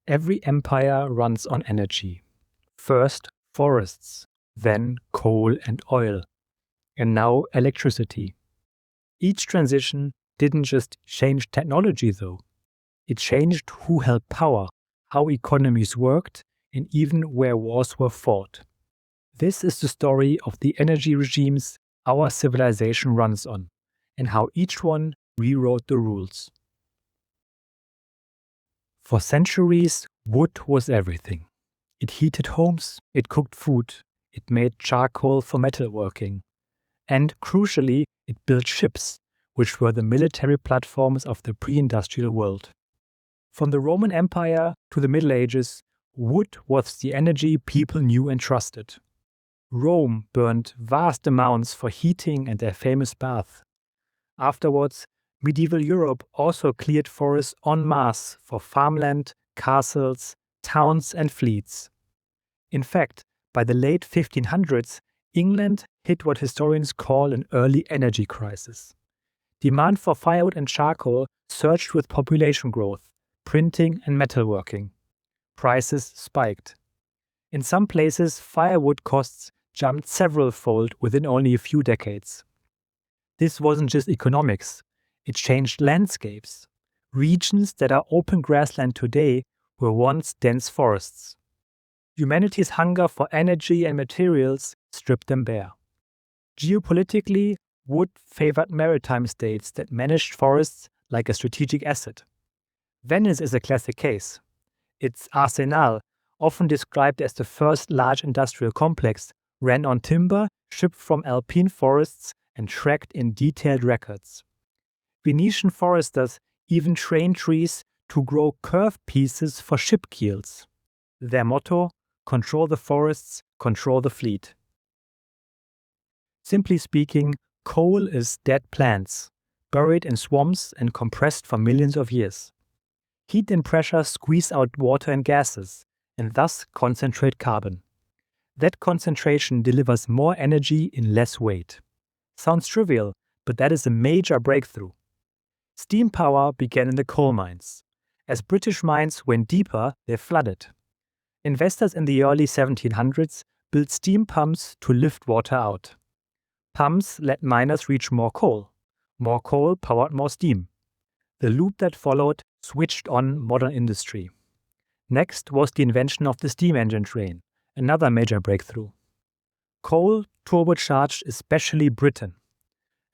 Every empire runs on energy. First, forests, then coal and oil, and now electricity. Each transition didn't just change technology, though. It changed who held power, how economies worked, and even where wars were fought. This is the story of the energy regimes our civilization runs on, and how each one rewrote the rules. For centuries, wood was everything. It heated homes, it cooked food, it made charcoal for metalworking. And crucially, it built ships, which were the military platforms of the pre-industrial world. From the Roman Empire to the Middle Ages, wood was the energy people knew and trusted. Rome burned vast amounts for heating and their famous bath. Afterwards, medieval Europe also cleared forests en masse for farmland, castles, towns, and fleets. In fact, by the late 1500s, England hit what historians call an early energy crisis. Demand for firewood and charcoal surged with population growth, printing, and metalworking. Prices spiked. In some places, firewood costs jumped several-fold within only a few decades. This wasn't just economics, it changed landscapes. Regions that are open grassland today were once dense forests. Humanity's hunger for energy and materials stripped them bare. Geopolitically, wood favored maritime states that managed forests like a strategic asset. Venice is a classic case. Its arsenal, often described as the first large industrial complex, ran on timber shipped from alpine forests and tracked in detailed records. Venetian foresters even trained trees to grow curved pieces for ship keels. Their motto: control the forests, control the fleet. Simply speaking, coal is dead plants, buried in swamps and compressed for millions of years. Heat and pressure squeeze out water and gases, and thus concentrate carbon. That concentration delivers more energy in less weight. Sounds trivial, but that is a major breakthrough. Steam power began in the coal mines. As British mines went deeper, they flooded. Investors in the early 1700s built steam pumps to lift water out. Pumps let miners reach more coal. More coal powered more steam. The loop that followed switched on modern industry. Next was the invention of the steam engine train, another major breakthrough. Coal turbocharged especially Britain.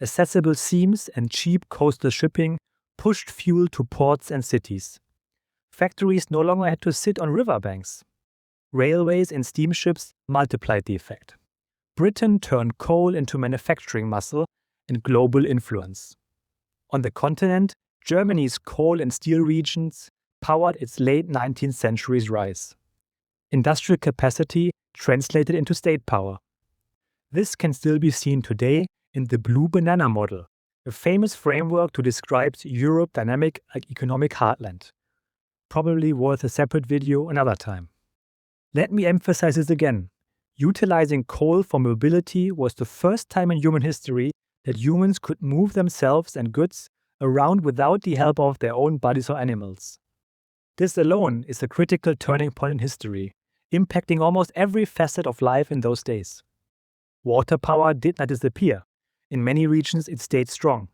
Accessible seams and cheap coastal shipping pushed fuel to ports and cities. Factories no longer had to sit on riverbanks. Railways and steamships multiplied the effect. Britain turned coal into manufacturing muscle and global influence. On the continent, Germany's coal and steel regions powered its late 19th century's rise. Industrial capacity translated into state power. This can still be seen today in the Blue Banana model, a famous framework to describe Europe's dynamic economic heartland. Probably worth a separate video another time. Let me emphasize this again. Utilizing coal for mobility was the first time in human history that humans could move themselves and goods around without the help of their own bodies or animals. This alone is a critical turning point in history, impacting almost every facet of life in those days. Water power did not disappear. In many regions it stayed strong.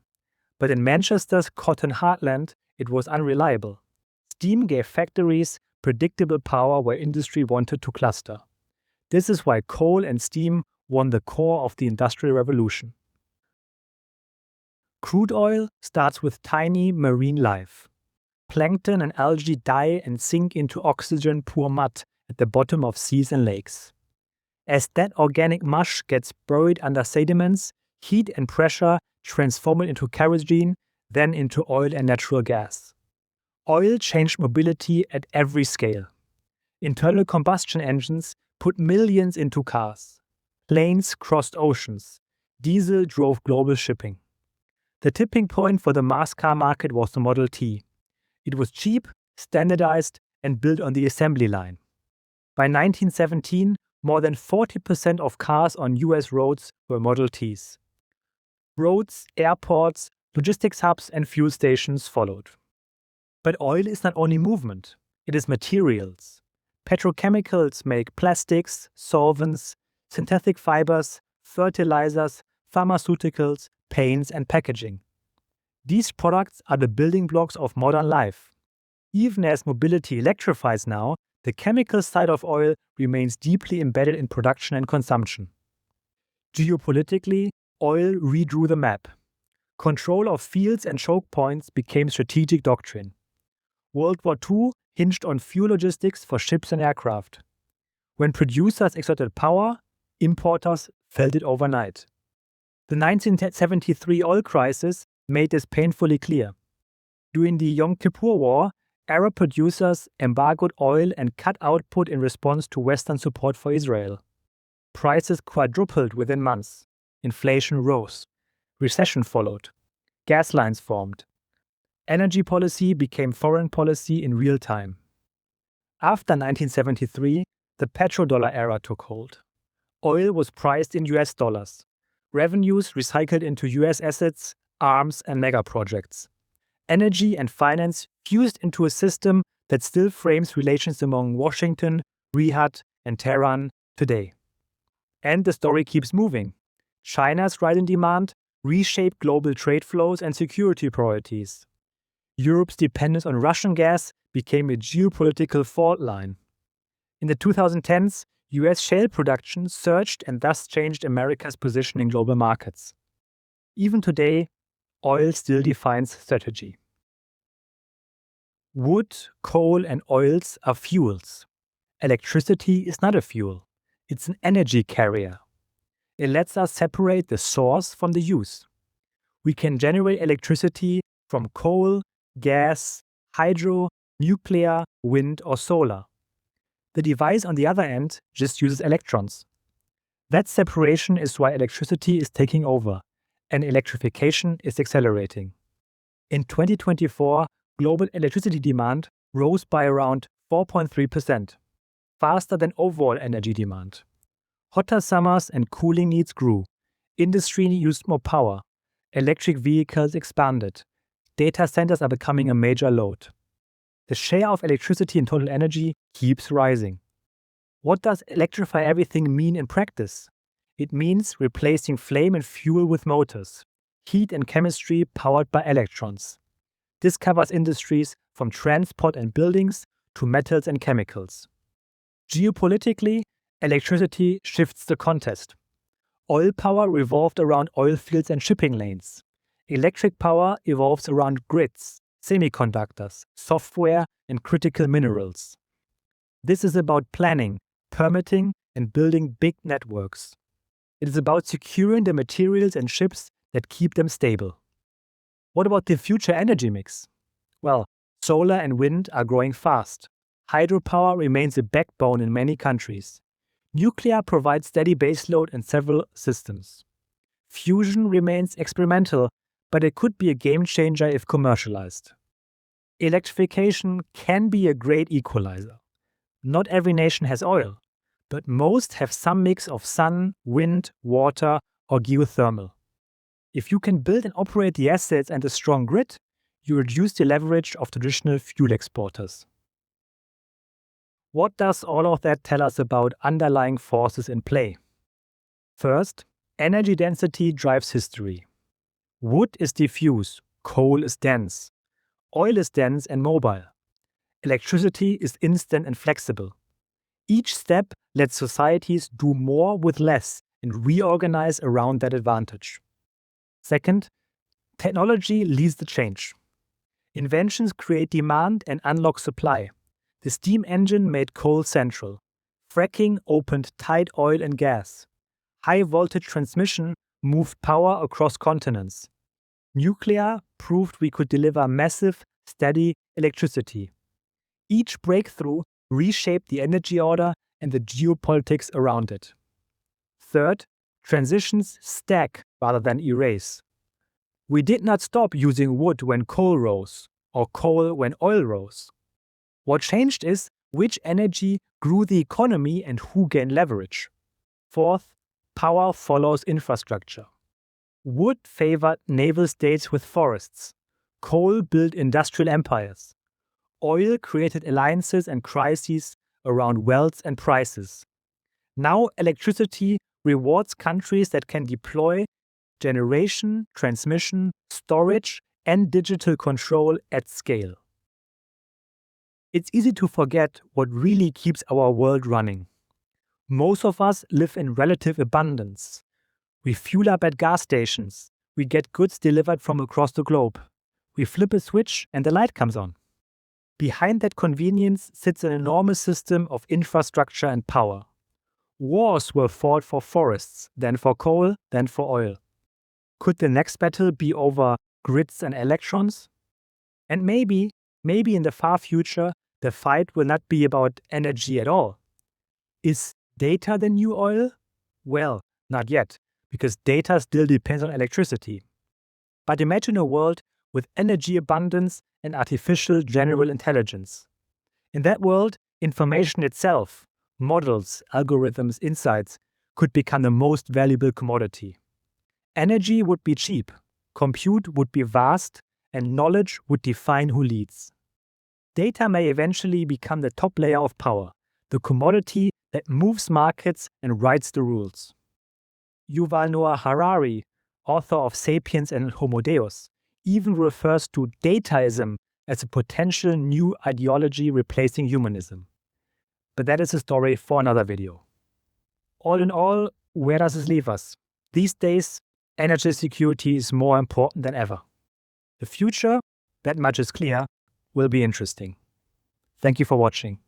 But in Manchester's cotton heartland, it was unreliable. Steam gave factories predictable power where industry wanted to cluster. This is why coal and steam won the core of the Industrial Revolution. Crude oil starts with tiny marine life. Plankton and algae die and sink into oxygen-poor mud at the bottom of seas and lakes. As that organic mush gets buried under sediments, heat and pressure transform it into kerosene, then into oil and natural gas. Oil changed mobility at every scale. Internal combustion engines put millions into cars. Planes crossed oceans. Diesel drove global shipping. The tipping point for the mass car market was the Model T. It was cheap, standardized, and built on the assembly line. By 1917, more than 40% of cars on US roads were Model Ts. Roads, airports, logistics hubs, and fuel stations followed. But oil is not only movement. It is materials. Petrochemicals make plastics, solvents, synthetic fibers, fertilizers, pharmaceuticals, paints, and packaging. These products are the building blocks of modern life. Even as mobility electrifies now, the chemical side of oil remains deeply embedded in production and consumption. Geopolitically, oil redrew the map. Control of fields and choke points became strategic doctrine. World War II hinged on fuel logistics for ships and aircraft. When producers exerted power, importers felt it overnight. The 1973 oil crisis made this painfully clear. During the Yom Kippur War, Arab producers embargoed oil and cut output in response to Western support for Israel. Prices quadrupled within months. Inflation rose. Recession followed. Gas lines formed. Energy policy became foreign policy in real time. After 1973, the petrodollar era took hold. Oil was priced in US dollars. Revenues recycled into US assets, arms, and mega projects. Energy and finance fused into a system that still frames relations among Washington, Riyadh, and Tehran today. And the story keeps moving. China's rise in demand reshaped global trade flows and security priorities. Europe's dependence on Russian gas became a geopolitical fault line. In the 2010s, US shale production surged and thus changed America's position in global markets. Even today, oil still defines strategy. Wood, coal, and oils are fuels. Electricity is not a fuel. It's an energy carrier. It lets us separate the source from the use. We can generate electricity from coal, gas, hydro, nuclear, wind, or solar. The device on the other end just uses electrons. That separation is why electricity is taking over, and electrification is accelerating. In 2024, global electricity demand rose by around 4.3%, faster than overall energy demand. Hotter summers and cooling needs grew. Industry used more power. Electric vehicles expanded. Data centers are becoming a major load. The share of electricity in total energy keeps rising. What does electrify everything mean in practice? It means replacing flame and fuel with motors, heat and chemistry powered by electrons. This covers industries from transport and buildings to metals and chemicals. Geopolitically, electricity shifts the contest. Oil power revolved around oil fields and shipping lanes. Electric power evolves around grids, semiconductors, software, and critical minerals. This is about planning, permitting, and building big networks. It is about securing the materials and chips that keep them stable. What about the future energy mix? Well, solar and wind are growing fast. Hydropower remains a backbone in many countries. Nuclear provides steady baseload in several systems. Fusion remains experimental, but it could be a game changer if commercialized. Electrification can be a great equalizer. Not every nation has oil, but most have some mix of sun, wind, water, or geothermal. If you can build and operate the assets and a strong grid, you reduce the leverage of traditional fuel exporters. What does all of that tell us about underlying forces in play? First, energy density drives history. Wood is diffuse, coal is dense. Oil is dense and mobile. Electricity is instant and flexible. Each step lets societies do more with less and reorganize around that advantage. Second, technology leads the change. Inventions create demand and unlock supply. The steam engine made coal central. Fracking opened tight oil and gas. High voltage transmission moved power across continents. Nuclear proved we could deliver massive, steady electricity. Each breakthrough reshaped the energy order and the geopolitics around it. Third, transitions stack rather than erase. We did not stop using wood when coal rose, or coal when oil rose. What changed is which energy grew the economy and who gained leverage. Fourth, power follows infrastructure. Wood favored naval states with forests. Coal built industrial empires. Oil created alliances and crises around wealth and prices. Now electricity rewards countries that can deploy generation, transmission, storage, and digital control at scale. It's easy to forget what really keeps our world running. Most of us live in relative abundance. We fuel up at gas stations. We get goods delivered from across the globe. We flip a switch and the light comes on. Behind that convenience sits an enormous system of infrastructure and power. Wars were fought for forests, then for coal, then for oil. Could the next battle be over grids and electrons? And maybe in the far future, the fight will not be about energy at all. Is data the new oil? Well, not yet, because data still depends on electricity. But imagine a world with energy abundance and artificial general intelligence. In that world, information itself, models, algorithms, insights, could become the most valuable commodity. Energy would be cheap, compute would be vast, and knowledge would define who leads. Data may eventually become the top layer of power, the commodity that moves markets and writes the rules. Yuval Noah Harari, author of Sapiens and Homo Deus, even refers to dataism as a potential new ideology replacing humanism. But that is a story for another video. All in all, where does this leave us? These days, energy security is more important than ever. The future, that much is clear, will be interesting. Thank you for watching.